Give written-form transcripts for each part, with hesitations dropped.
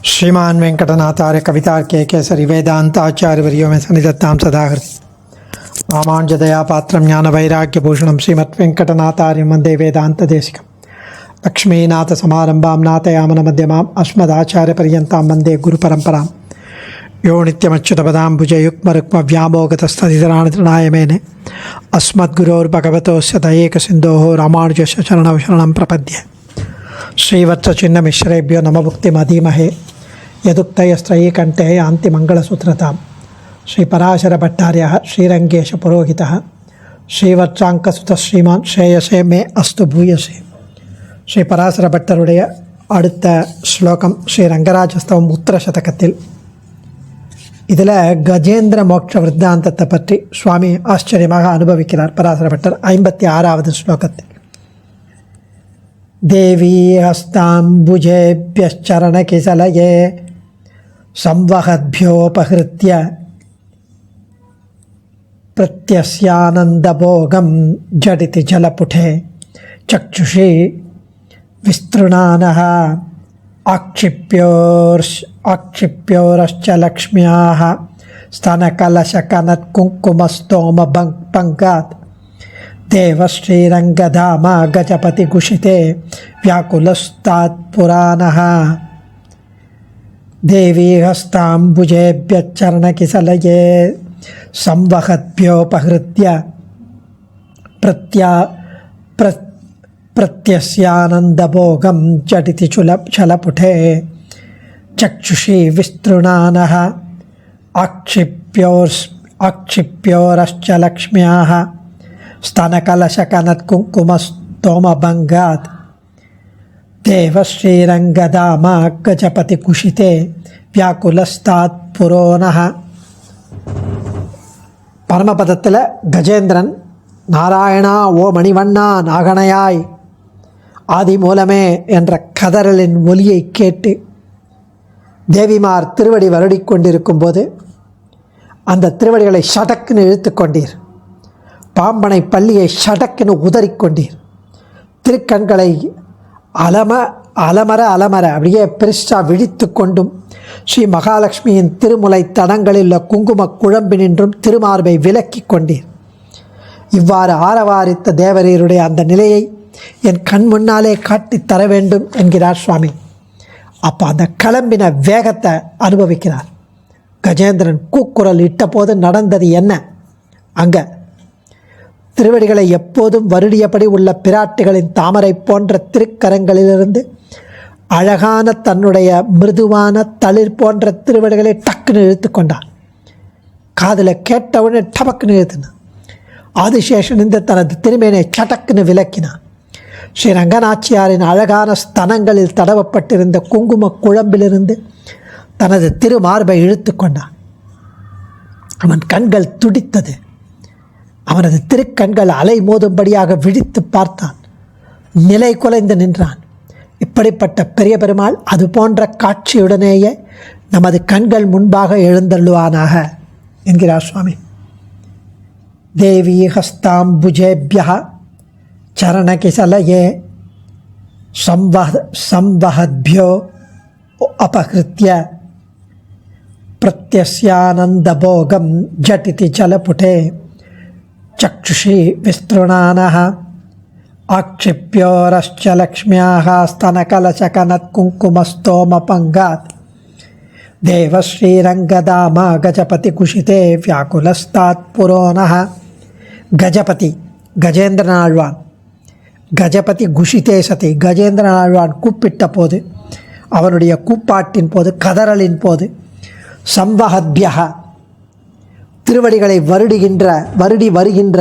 श्रीमान वेंकटनाथार्य कवितार्के केसरी वेदांताचार्यवर्यो में सन्निधत्तां सदाहृति रामानुजदया पात्रं ज्ञानवैराग्यभूषणं श्रीमद्वेंकटनाथार्यं वन्दे वेदान्तदेशिकं लक्ष्मीनाथसमारम्भां नाथयामनमध्यमाम् अस्मदाचार्यपर्यन्तां वन्दे गुरुपरम्परां यो नित्यमच्युतपदाम्बुजयुग्मरुक्मव्यामोगतस्तदितराणतृणाय मेने अस्मद्गुरोर्भगवतोस्य दयैकसिन्धोः रामानुजस्य शरणौ शरणं प्रपद्ये श्रीवत्सचिन्नमिश्रेभ्यो नमभुक्तिमधीमहे यदुक्तयस्त्रयीकण्ठे यान्ति मङ्गलसूत्रतां श्रीपराशरभट्टार्यः श्रीरङ्गेशपुरोहितः श्रीवत्साङ्कसुतः श्रीमान् श्रेयसे मे अस्तु भूयसे. ஸ்ரீபராசரபட்டருடைய அடுத்த ஸ்லோகம் ஸ்ரீ ரங்கராஜஸ்தவம் உத்தரசதகத்தில். இதில் கஜேந்திர மோட்ச விருத்தாந்தத்தை பற்றி சுவாமி ஆச்சரியமாக அனுபவிக்கிறார் பராசரபட்டர் 56வது ஸ்லோகத்தில். தேவி ஹஸ்தாம்புஜேபியச்சரணகிசலயே संवहद्भ्योपहृत्य प्रत्यस्यानन्दभोगं झटिति जलपुटे चक्षुषी विस्तृणानः आक्षिप्योरश्च लक्ष्म्याः स्तनकलशकनत्कुङ्कुमस्तोमपङ्कात् देवश्रीरङ्गधाम गजपतिगुषिते व्याकुलस्तात्पुराणः. देवी हस्ताम्बुजेभ्यच्चरणकिसलये संवहद्भ्योपहृत्य प्रत्यस्यानन्दभोगं झटिति चलपुटे चक्षुषी विस्तृणानः आक्षिप्योरश्च लक्ष्म्याः स्तनकलशकनत्कुङ्कुमस्तोमभङ्गात् देवश्रीरङ्गधाम गजपतिकुषिते व्याकुलस्तात् पुरोणः. பரமபதத்தில் கஜேந்திரன் நாராயணா ஓ மணிவண்ணா நாகனையாய் ஆதி மூலமே என்ற கதறலின் ஒலியை கேட்டு தேவிமார் திருவடி வருடிக்கொண்டிருக்கும் போது அந்த திருவடிகளை ஷடக்குன்னு இழுத்து கொண்டீர். பாம்பனை பள்ளியை ஷடக்குன்னு உதறிக்கொண்டீர். திருக்கண்களை அலமர அப்படியே பெருசா விழித்து கொண்டும் ஸ்ரீ மகாலட்சுமியின் திருமுலை தடங்களில் உள்ள குங்கும குழம்பினின்றும் திருமார்பை விலக்கி கொண்டீர். இவ்வாறு ஆரவாரித்த தேவரீருடைய அந்த நிலையை என் கண் முன்னாலே காட்டி தர வேண்டும் என்கிறார் சுவாமி. அப்போ அந்த கிளம்பின வேகத்தை அனுபவிக்கிறார். கஜேந்திரன் கூக்குரல் இட்ட போது நடந்தது என்ன? அங்கே திருவடிகளை எப்போதும் வருடியபடி உள்ள பிராட்டிகளின் தாமரை போன்ற திருக்கரங்களிலிருந்து அழகான தன்னுடைய மிருதுவான தளிர் போன்ற திருவடிகளை டக்குன்னு இழுத்து கொண்டான். காதில் கேட்டவுடனே டபக்குன்னு இழுத்துனான். ஆதிசேஷன் இந்த தனது திருமேனை சடக்குன்னு விளக்கினான். ஸ்ரீ ரங்கநாச்சியாரின் அழகான ஸ்தனங்களில் தடவப்பட்டிருந்த குங்கும குழம்பிலிருந்து தனது திருமார்பை இழுத்து கொண்டான். அவன் கண்கள் துடித்தது. அவனது திருக்கண்கள் அலை மோதும்படியாக விழித்து பார்த்தான். நிலை குலைந்து நின்றான். இப்படிப்பட்ட பெரிய பெருமாள் அது போன்ற காட்சியுடனேயே நமது கண்கள் முன்பாக எழுந்தள்ளுவானாக என்கிறார் சுவாமி. தேவி ஹஸ்தாம்புஜேபியா சரணகிசலயே संवहद्भ्यो अपहृत्य प्रत्यस्यानन्दभोगं झटिति जलपुटे चक्षुषी विस्तृणानः आक्षिप्योरश्च लक्ष्म्याः स्तनकलशकनत्कुङ्कुमस्तोमपङ्गात् देवश्रीरङ्गधाम गजपतिकुषिते व्याकुलस्तात् पुरोणः. கஜபதி கஜேந்திரன் ஆழ்வான். கஜபதி குஷிதே சதி கஜேந்திரன் ஆழ்வான் கூப்பிட்ட போது, அவனுடைய கூப்பாட்டின் போது, கதறலின் போது, சம்வஹத்பியஹ திருவடிகளை வருடி வருகின்ற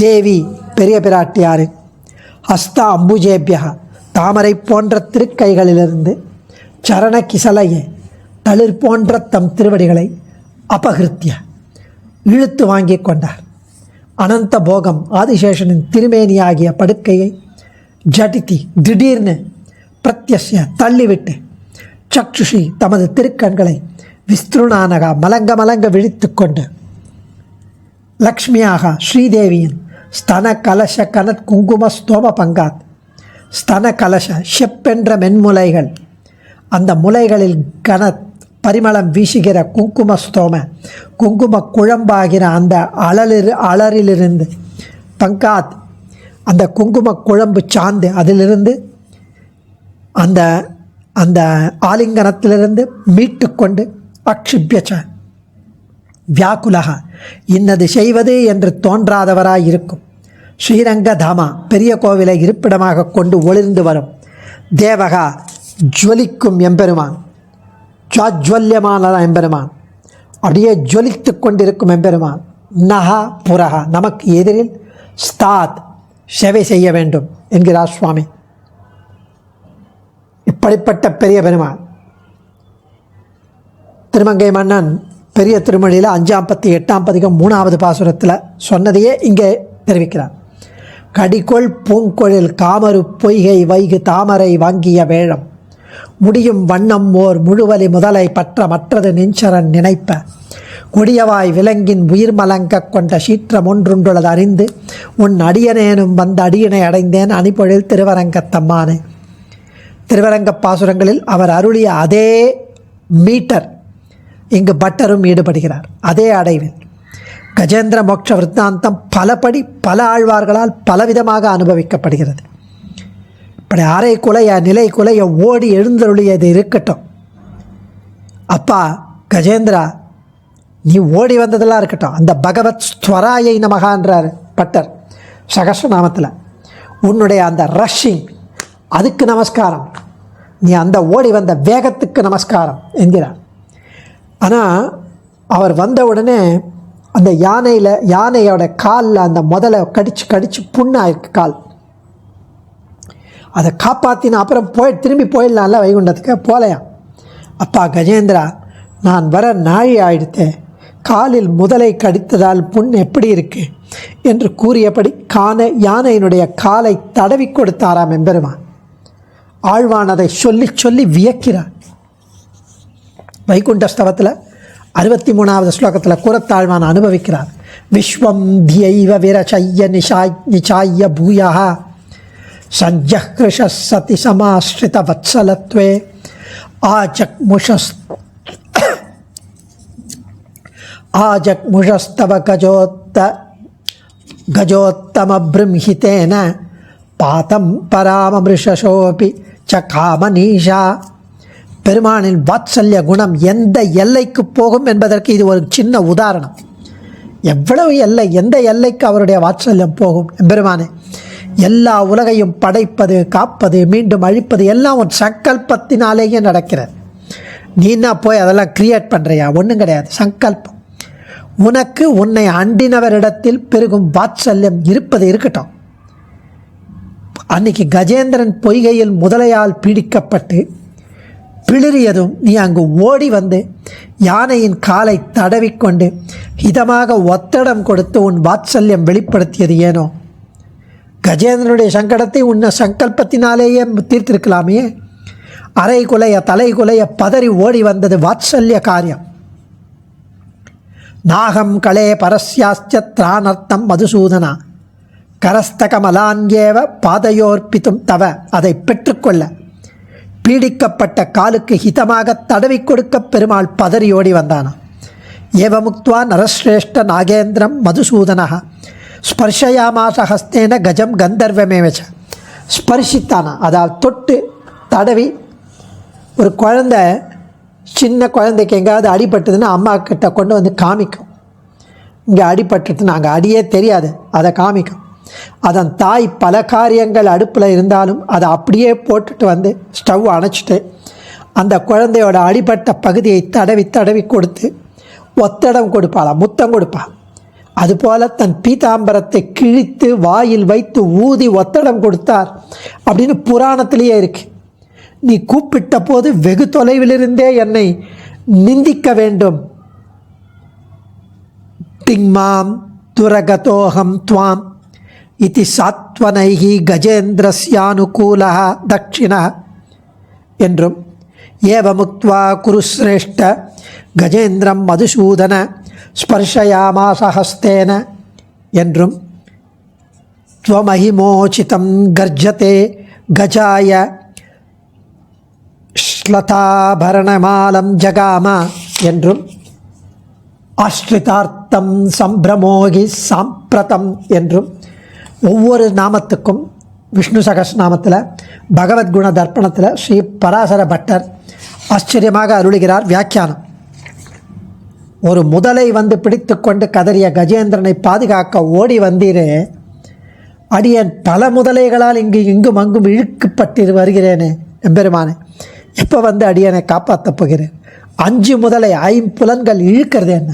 தேவி பெரிய பிராட்டியாரின் ஹஸ்த அம்புஜேபியா தாமரை போன்ற திருக்கைகளிலிருந்து சரண கிசலையே தளிர் போன்ற தம் திருவடிகளை அபகிருத்திய இழுத்து வாங்கி கொண்டார். அனந்த போகம் ஆதிசேஷனின் திருமேனியாகிய படுக்கையை ஜடித்தி திடீர்னு பிரத்யஸ்ய தள்ளிவிட்டு சக்ஷுஷி தமது திருக்கண்களை விஸ்திருணானகா மலங்க விழித்து கொண்டு லக்ஷ்மியாக ஸ்ரீதேவியின் ஸ்தன கலச கனத் குங்கும ஸ்தோம பங்காத் ஸ்தன கலச ஷெப்பென்ற மென்முலைகள் அந்த முலைகளில் பரிமளம் வீசுகிற குங்கும குழம்பாகிற அந்த அலரிலிருந்து பங்காத் அந்த குங்கும குழம்பு சாந்து அதிலிருந்து அந்த அந்த ஆலிங்கனத்திலிருந்து மீட்டு கொண்டு அக்ஷிபியச்ச வியாக்குலகா இன்னது செய்வது என்று தோன்றாதவராய் இருக்கும் ஸ்ரீரங்க தாமா பெரிய கோவிலை இருப்பிடமாக கொண்டு ஒளிர்ந்து வரும் தேவகா ஜுவலிக்கும் எம்பெருமான் ஜாஜ்வல்யமான எம்பெருமான் அப்படியே ஜுவலித்து கொண்டிருக்கும் எம்பெருமான் நகா புரகா நமக்கு எதிரில் ஸ்தாத் சேவை செய்ய வேண்டும் என்கிறார் சுவாமி. இப்படிப்பட்ட பெரிய பெருமான் திருமங்கை மன்னன் பெரிய திருமொழியில் 558 பதிகம் 3வது பாசுரத்தில் சொன்னதையே இங்கே தெரிவிக்கிறார். கடிகொள் பூங்கொழில் காமரு பொய்கை வைகு தாமரை வாங்கிய வேழம் முடியும் வண்ணம் ஓர் முழுவலி முதலை பற்ற மற்றது நெஞ்சரன் நினைப்ப கொடியவாய் விலங்கின் உயிர் மலங்க கொண்ட சீற்றம் ஒன்றுண்டுள்ளது அறிந்து உன் அடியனேனும் வந்த அடியனை அடைந்தேன் அணிபொழில் திருவரங்கத்தம்மானே. திருவரங்க பாசுரங்களில் அவர் அருளிய அதே மீட்டர் இங்கு பட்டரும் ஈடுபடுகிறார். அதே அடைவில் கஜேந்திர மோட்ச விருத்தாந்தம் பலபடி பல ஆழ்வார்களால் பலவிதமாக அனுபவிக்கப்படுகிறது. இப்படி அரை குலைய நிலை குலைய ஓடி எழுந்தருளியது இருக்கட்டும். அப்பா கஜேந்திரா, நீ ஓடி வந்ததெல்லாம் இருக்கட்டும். அந்த பகவத் ஸ்வராயை நமகான்றார் பட்டர் சகஸ்ரநாமத்தில். உன்னுடைய அந்த ரஷ்ஷிங் அதுக்கு நமஸ்காரம், நீ அந்த ஓடி வந்த வேகத்துக்கு நமஸ்காரம் என்கிறார். ஆனால் அவர் வந்த உடனே அந்த யானையோட காலில் அந்த முதலை கடிச்சு புண்ணாயிருக்கு கால். அதை காப்பாற்றின அப்புறம் திரும்பி போயிடலாம்ல வைகுண்டத்துக்கு போகலையாம். அப்பா கஜேந்திரா, நான் வர நாழி ஆயிடுத்தேன், காலில் முதலை கடித்ததால் புண் எப்படி இருக்கு என்று கூறியபடி யானையினுடைய காலை தடவி கொடுத்தாராம் எம்பெருமான். ஆழ்வான் அதை சொல்லி சொல்லி வியக்கிறார். வைகுண்டஸ்தவத்தில் 63வது ஸ்லோகத்தில் கூறத்தாழ்வான் அனுபவிக்கிறார். விஸ்வம் தியைவ விரச்சைய நிசாய பூயா சஞ்சஹ்ருஷ சதி சமாஸ்ரித வத்சலத்வே ஆஜக்முஷஸ்தவ கஜோத்தம பிரம்ஹிதேன பாதம் பராமமிருஷோபி ச காமநீஷா. பெருமானின் வாத்சல்ய குணம் எந்த எல்லைக்கு போகும் என்பதற்கு இது ஒரு சின்ன உதாரணம். எவ்வளவு எல்லை, எந்த எல்லைக்கு அவருடைய வாத்சல்யம் போகும் எம்பெருமானே. எல்லா உலகையும் படைப்பது, காப்பது, மீண்டும் அழிப்பது எல்லாம் ஒரு சங்கல்பத்தினாலேயே நடக்கிறது. நீனா போய் அதெல்லாம் கிரியேட் பண்ணுறியா? ஒன்றும் கிடையாது, சங்கல்பம். உனக்கு உன்னை அண்டினவரிடத்தில் பெருகும் வாத்சல்யம் இருப்பது இருக்கட்டும். அன்னைக்கு கஜேந்திரன் பொய்கையில் முதலையால் பீடிக்கப்பட்டு பிளிரியதும் நீ அங்கு ஓடி வந்து யானையின் காலை தடவிக்கொண்டு ஹிதமாக ஒத்தடம் கொடுத்து உன் வாத்சல்யம் வெளிப்படுத்தியது ஏனோ? கஜேந்திரனுடைய சங்கடத்தை உன்னை சங்கல்பத்தினாலேயே தீர்த்திருக்கலாமே. அரை குலைய தலை குலைய பதறி ஓடி வந்தது வாத்சல்ய காரியம். நாகம் களே பரஸ்யாஸ்ய திராணர்த்தம் மதுசூதனா கரஸ்தகமலான்யேவ பாதையோர்ப்பித்தும் தவ. அதை பெற்றுக்கொள்ள பீடிக்கப்பட்ட காலுக்கு ஹிதமாக தடவி கொடுக்க பெருமாள் பதறியோடி வந்தானா. ஏவமுக்த்வா நரஸ்ரேஷ்ட நாகேந்திரம் மதுசூதனா ஸ்பர்ஷயாமாச ஹஸ்தேன கஜம் கந்தர்வமேவச்ச. ஸ்பர்ஷித்தானா, அதாவது தொட்டு தடவி. ஒரு குழந்தை, சின்ன குழந்தைக்கு எங்கேயாவது அடிபட்டதுன்னா அம்மா கிட்ட கொண்டு வந்து காமிக்கும். இங்கே அடிபட்டுட்டுன்னு அங்கே அடியே தெரியாது, அதை காமிக்கும். அதன் தாய் பல காரியங்கள் அடுப்பில் இருந்தாலும் அதை அப்படியே போட்டுட்டு வந்து ஸ்டவ் அணைச்சிட்டு அந்த குழந்தையோட அடிபட்ட பகுதியை தடவி தடவி கொடுத்து ஒத்தடம் கொடுப்பாளாம், முத்தம் கொடுப்பாள். அதுபோல் தன் பீதாம்பரத்தை கிழித்து வாயில் வைத்து ஊதி ஒத்தடம் கொடுத்தார் அப்படின்னு புராணத்திலேயே இருக்கு. நீ கூப்பிட்ட போது வெகு தொலைவிலிருந்தே என்னை நிந்திக்க வேண்டும். திங்மாம் துரகதோகம் துவாம் இதி சாத்வனைகி கஜேந்திரஸ்யானுகூலா தட்சிண என்றும் ஏவமுக்த்வா குருஸ்ரேஷ்ட கஜேந்திரம் மதுசூதன ஸ்பர்ஷயாமாசஹஸ்தேன என்றும் துவமஹிமோசிதம் கர்ஜதே கஜாய ஸ்லதாபரணமாலம் ஜகாம என்றும் ஆஸ்ரிதார்த்தம் சம்பிரமோகி சாம்பிரதம் என்றும் ஒவ்வொரு நாமத்துக்கும் விஷ்ணு சகஸ்ரநாமத்தில் பகவத்குண தர்ப்பணத்தில் ஸ்ரீ பராசர பட்டர் ஆச்சரியமாக அருளுகிறார். வியாக்கியானம்: ஒரு முதலை வந்து பிடித்து கொண்டு கதறிய கஜேந்திரனை பாதுகாக்க ஓடி வந்தீரே, அடியேன் பல முதலைகளால் இங்கும் அங்கும் இழுக்கப்பட்டு வருகிறேனே எம்பெருமானே, எப்போ வந்து அடியனை காப்பாற்றப் போகிறேன்? 5 முதலை 5 புலன்கள் இழுக்கிறது என்ன?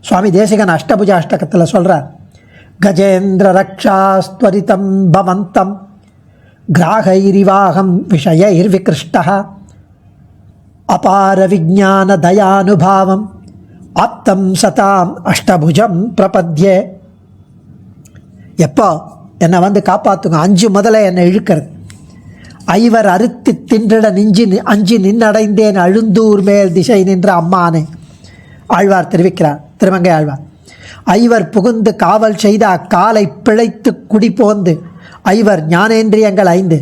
சுவாமி தேசிகன் அஷ்டபுஜ அஷ்டகத்தில் சொல்கிறார்: கஜேந்திர ரக்ஷாஸ்துவரிதம் பவந்தம் கிராகைரிவாகம் விஷயைர்விகிருஷ்டः அபார விஜான தயானுபாவம் ஆப்தம் சதாம் அஷ்டபுஜம் பிரபத்யே. எப்போ என்னை வந்து காப்பாற்றுங்க, 5 முதலை என்னை இழுக்கிறது. ஐவர் அறுத்தி தின்றிட அஞ்சி நின்னடைந்தேன் அழுந்தூர் மேல் திசை நின்ற அம்மானே. ஆழ்வார் தெரிவிக்கிறார், திருமங்கை ஆழ்வார். ஐவர் புகுந்து காவல் செய்த அக்காலை பிழைத்து குடி போந்து ஐவர் ஞானேந்திரியங்கள் 5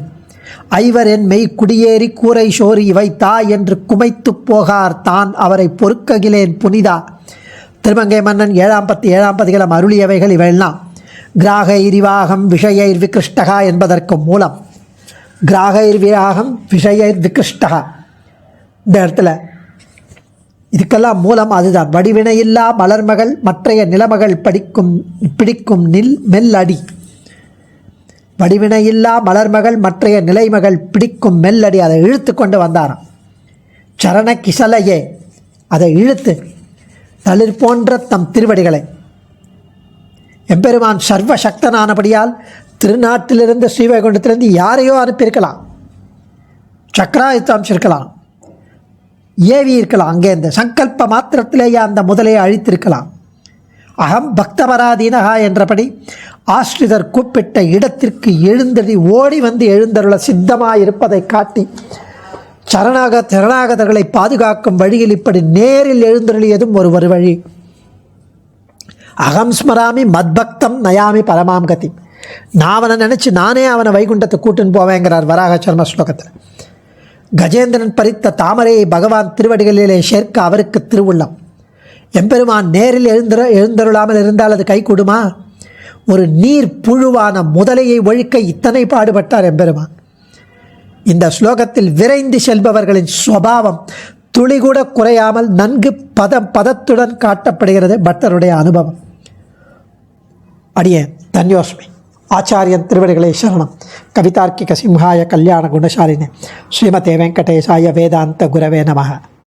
ஐவர் என் மெய் குடியேறி கூரை சோறு இவை தா என்று குமைத்து போகார் தான் அவரை பொறுக்ககிலேன் புனிதா. திருமங்கை மன்னன் 7ஆம் பத்து 7ஆம் பதிகளம் அருளியவைகள் இவையெல்லாம் கிராகைரிவாகம் விஷயைர் விகிருஷ்டகா என்பதற்கு மூலம். கிராகைர்வியாகம் விஷயைர் விகிருஷ்டகா, இந்த இடத்துல இதுக்கெல்லாம் மூலம் அதுதான். வடிவினையில்லா மலர்மகள் மற்றைய நிலமகள் பிடிக்கும் மெல்லடி. வடிவினையில்லா மலர்மகள் மற்றைய நிலைமகள் பிடிக்கும் மெல்லடி, அதை இழுத்து கொண்டு வந்தாராம். சரண கிசலையே, அதை இழுத்து தளிர் போன்ற தம் திருவடிகளை. எம்பெருமான் சர்வசக்தனானபடியால் திருநாட்டிலிருந்து ஸ்ரீவைகுண்டத்திலிருந்து யாரையோ அனுப்பியிருக்கலாம், சக்கராயுத்தம் அமைச்சிருக்கலாம், ஏவி இருக்கலாம். அங்கே இந்த சங்கல்ப மாத்திரத்திலேயே அந்த முதலையை அழித்திருக்கலாம். அகம் பக்தபராதீனகா என்றபடி ஆஸ்ரிதர் கூப்பிட்ட இடத்திற்கு எழுந்தடி ஓடி வந்து எழுந்தருள சித்தமாயிருப்பதை காட்டி சரணாகதர்களை பாதுகாக்கும் வழியில் இப்படி நேரில் எழுந்தருளியதும் ஒரு வழி. அகம் ஸ்மராமி மத்பக்தம் நயாமி பரமாம் கதி. நான் அவனை நினச்சி நானே அவனை வைகுண்டத்தை கூட்டுன்னு போவேங்கிறார் வராக சர்ம ஸ்லோகத்தில். கஜேந்திரன் பறித்த தாமரையை பகவான் திருவடிகளிலே சேர்க்க அவருக்கு திருவுள்ளம். எம்பெருமான் நேரில் எழுந்தருளாமல் இருந்தால் அது கை கூடுமா? ஒரு நீர் புழுவான முதலையை ஒழிக்க இத்தனை பாடுபட்டார் எம்பெருமான். இந்த ஸ்லோகத்தில் விரைந்து செல்பவர்களின் சுபாவம் துளிகூட குறையாமல் நன்கு பதத்துடன் காட்டப்படுகிறது. பட்டருடைய அனுபவம். அடியேன் தன்யோஸ்மி. ஆச்சாரியன் திருவடிகளே சரணம். கவிதார்க்கிக சிம்ஹாய கல்யாண குணசாலினே ஸ்ரீமதே வெங்கடேசாய வேதாந்த குரவே நமः.